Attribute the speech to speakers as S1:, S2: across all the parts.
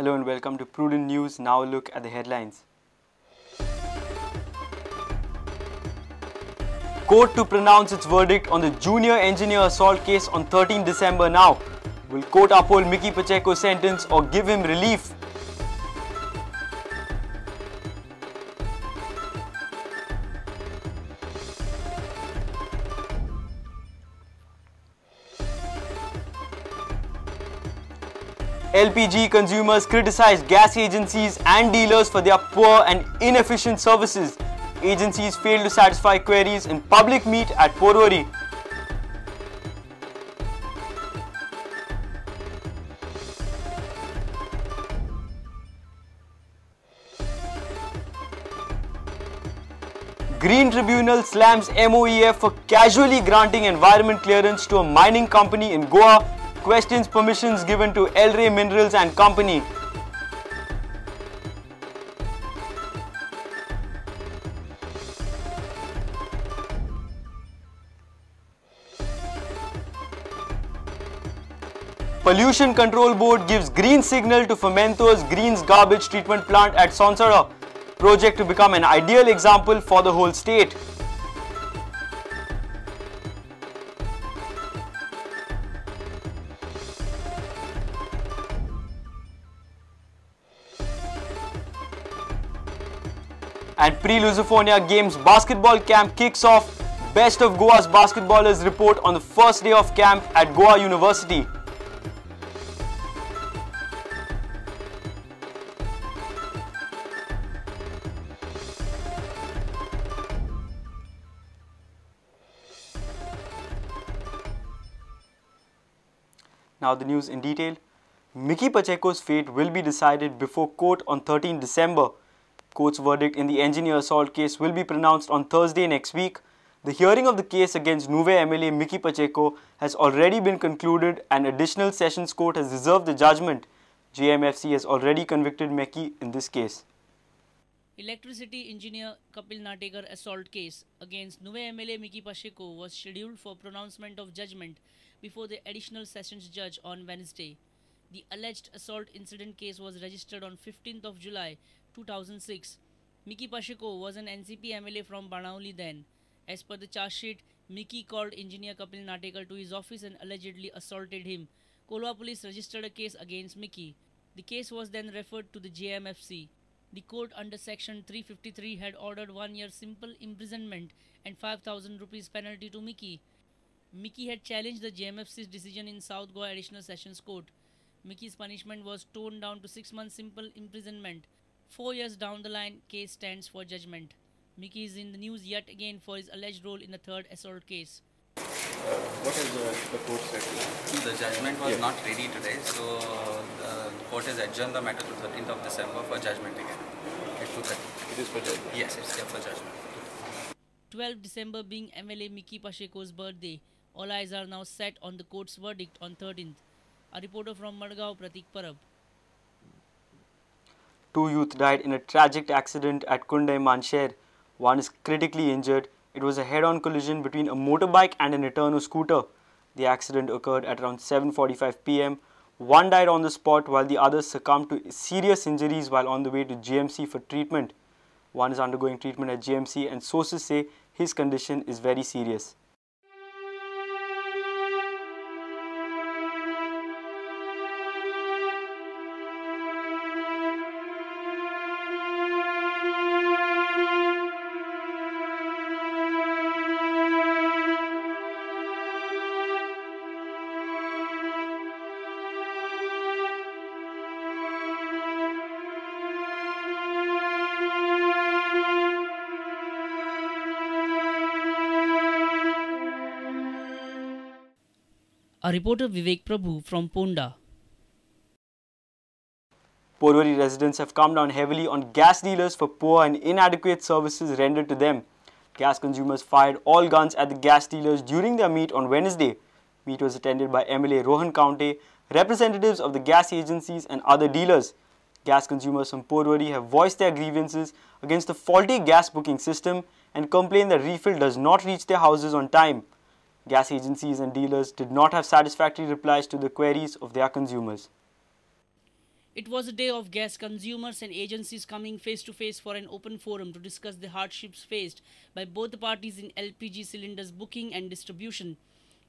S1: Hello and welcome to Prudent News. Now look at the headlines. Court to pronounce its verdict on the junior engineer assault case on 13 December now. Will court uphold Mickky Pacheco's sentence or give him relief? LPG consumers criticize gas agencies and dealers for their poor and inefficient services. Agencies fail to satisfy queries in public meet at Porvorim. Green Tribunal slams MOEF for casually granting environment clearance to a mining company in Goa. Questions permissions given to El Rey Minerals and Company. Pollution Control Board gives green signal to Fermento's Greens garbage treatment plant at Sonsara. Project to become an ideal example for the whole state. And pre-Lusophobia Games basketball camp kicks off. Best of Goa's basketballers report on the first day of camp at Goa University. Now the news in detail. Mickky Pacheco's fate will be decided before court on 13 December. Court's verdict in the engineer assault case will be pronounced on Thursday next week. The hearing of the case against Nuve MLA Mickky Pacheco has already been concluded and additional sessions court has reserved the judgment. JMFC has already convicted Mickky in this case.
S2: Electricity engineer Kapil Natekar assault case against Nuve MLA Mickky Pacheco was scheduled for pronouncement of judgment before the additional sessions judge on Wednesday. The alleged assault incident case was registered on 15th of July 2006. Mickky Pacheco was an NCP MLA from Banauli then. As per the charge sheet, Mickky called engineer Kapil Natekar to his office and allegedly assaulted him. Kolwa police registered a case against Mickky. The case was then referred to the JMFC. The court under section 353 had ordered 1 year simple imprisonment and 5,000 rupees penalty to Mickky. Mickky had challenged the JMFC's decision in South Goa Additional Sessions Court. Mickey's punishment was toned down to 6 months simple imprisonment. 4 years down the line, case stands for judgment. Mickky is in the news yet again for his alleged role in the third assault case.
S3: What has the court said?
S4: The judgment was not ready today, so the court has adjourned the matter to 13th of December for judgment again. At 2:30.
S3: It is for judgment?
S4: Yes, it's kept for judgment.
S2: 12 December being MLA Mickky Pacheco's birthday, all eyes are now set on the court's verdict on 13th. A reporter from Madgaon, Pratik Parab.
S1: 2 youth died in a tragic accident at Kundai Mansher. One is critically injured. It was a head-on collision between a motorbike and an Eterno scooter. The accident occurred at around 7:45 p.m. One died on the spot while the others succumbed to serious injuries while on the way to GMC for treatment. One is undergoing treatment at GMC and sources say his condition is very serious.
S2: A reporter Vivek Prabhu from Ponda.
S1: Porvorim residents have come down heavily on gas dealers for poor and inadequate services rendered to them. Gas consumers fired all guns at the gas dealers during their meet on Wednesday. Meet was attended by MLA Rohan Kaunte, representatives of the gas agencies and other dealers. Gas consumers from Porvorim have voiced their grievances against the faulty gas booking system and complain that refill does not reach their houses on time. Gas agencies and dealers did not have satisfactory replies to the queries of their consumers.
S2: It was a day of gas consumers and agencies coming face to face for an open forum to discuss the hardships faced by both the parties in LPG cylinders booking and distribution.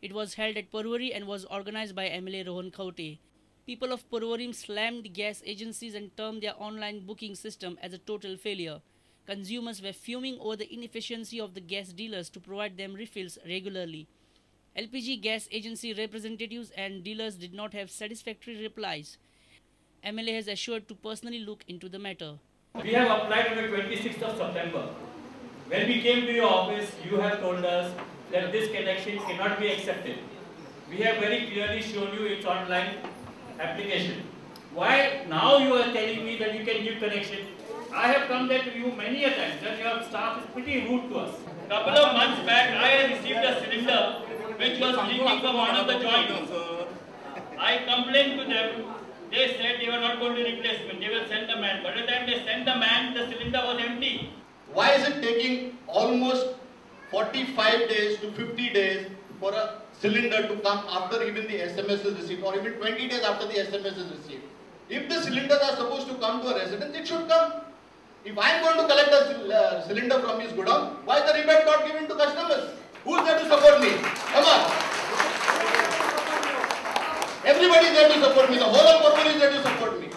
S2: It was held at Porvorim and was organized by MLA Rohan Khaute. People of Porvorim slammed the gas agencies and termed their online booking system as a total failure. Consumers were fuming over the inefficiency of the gas dealers to provide them refills regularly. LPG gas agency representatives and dealers did not have satisfactory replies. MLA has assured to personally look into the matter.
S5: We have applied on the 26th of September. When we came to your office, you have told us that this connection cannot be accepted. We have very clearly shown you its online application. Why now you are telling me that you can give connection? I have come there to you many a times and your staff is pretty rude to us. A couple of months back, I had received a cylinder which was leaking from one of the joints. I complained to them. They said they were not going to replace me. They will send the man. By the time they sent the man, the cylinder was empty.
S3: Why is it taking almost 45 days to 50 days for a cylinder to come after even the SMS is received, or even 20 days after the SMS is received? If the cylinders are supposed to come to a residence, it should come. If I am going to collect a cylinder from his godown, why is the rebate not given to customers? Who is there to support me? Come on. Everybody is there to support me. The whole of Porvorim is there to support me.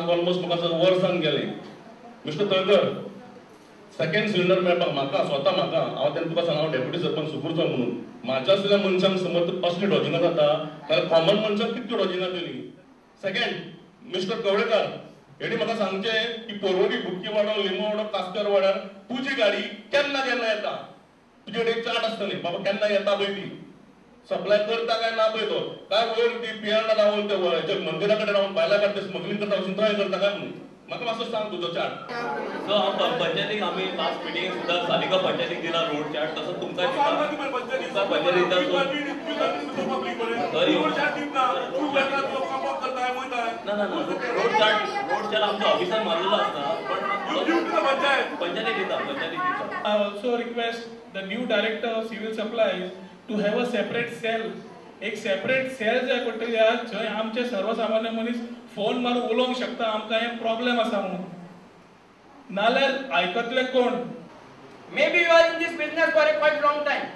S6: Almost Mr. Thakur, second cylinder मेळपाक म्हाका स्वता म्हाका हांव तेन्ना तुका Sangla deputy sarpanch सुगुरचो म्हणून म्हाज्या सुद्दां मनशांक समज असली डॉजिंगां जाता जाल्यार कॉमन मनशाक कितल्यो डॉजिंगां दिली. सेकंड मिस्टर कवळेकर हेणी म्हाका सांगचें की पोर्वोरी बुक्कीवाडो लिंबोवाडो कास्कर वाड्यार तुजी गाडी केन्ना केन्ना येता. तुजे कडेन चार्ट आसतली बाबा केन्ना येता पळय ती सप्लाय करता काय ना पळय तो काय वयर ती पियाना रावून ते मंदिरा कडेन रावून बायलां कडेन स्मगलिंग करता वचून थंय करता काय म्हणून म्हाका मातसो सांग तुजो चार्ट.
S7: सो हांव पंचायतीक आमी लास्ट मिटींग सुद्दां सालिका पंचायतीक दिला रोड चार्ट तसो तुमकां दिता पंचायतीक ना रोड चार्ट आमच्या ऑफिसान मारलेलो आसता पण पंचायतीक दिता
S8: I also request the new director of civil supplies to have a separate cell. एक सेपरेट सेल जाय पडटली जंय आमचे सर्वसामान्य मनीस फोन मारून उलोवंक शकता आमकां हे प्रॉब्लेम आसा म्हणून नाल्यार आयकतले कोण.
S5: Maybe you are in this business for a quite long time.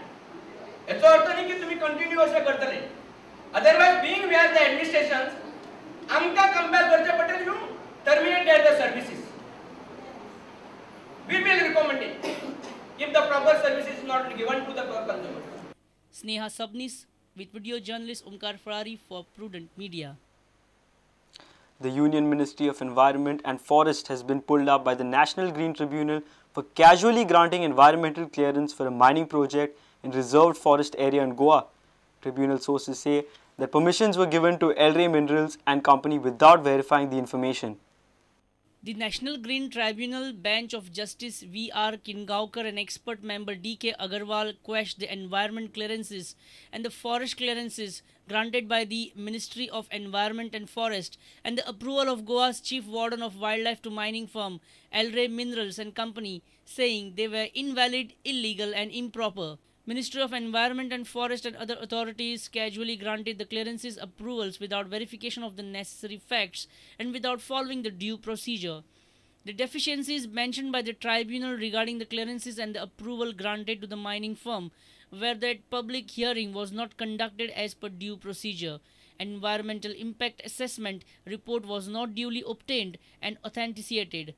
S5: याचो अर्थ न्ही की तुम्ही कंटिन्यू अशें करतले. Otherwise, being we are the administrations, आमकां कंपेल करचे पडटले you terminate the services. We will recommend it if the proper service is not given to the consumer.
S2: Sneha Sabnis with video journalist Omkar Ferrari for Prudent Media.
S1: The Union Ministry of Environment and Forest has been pulled up by the National Green Tribunal for casually granting environmental clearance for a mining project in reserved forest area in Goa. Tribunal sources say that permissions were given to El Rey Minerals and Company without verifying the information.
S2: The National Green Tribunal bench of Justice V.R. Kingaukar and expert member D.K. Agarwal quashed the environment clearances and the forest clearances granted by the Ministry of Environment and Forest and the approval of Goa's Chief Warden of Wildlife to mining firm El Rey Minerals and Company, saying they were invalid, illegal and improper. Ministry of Environment and Forest and other authorities casually granted the clearances approvals without verification of the necessary facts and without following the due procedure. The deficiencies mentioned by the tribunal regarding the clearances and the approval granted to the mining firm were that public hearing was not conducted as per due procedure, environmental impact assessment report was not duly obtained and authenticated,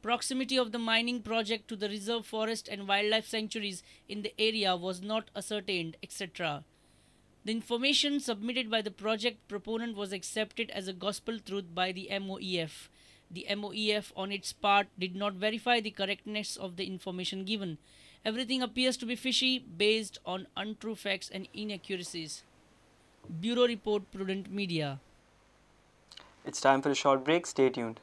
S2: proximity of the mining project to the reserve forest and wildlife sanctuaries in the area was not ascertained, etc. The information submitted by the project proponent was accepted as a gospel truth by the MOEF. The MOEF on its part did not verify the correctness of the information given. Everything appears to be fishy, based on untrue facts and inaccuracies. Bureau Report, Prudent Media.
S1: It's time for a short break. Stay tuned.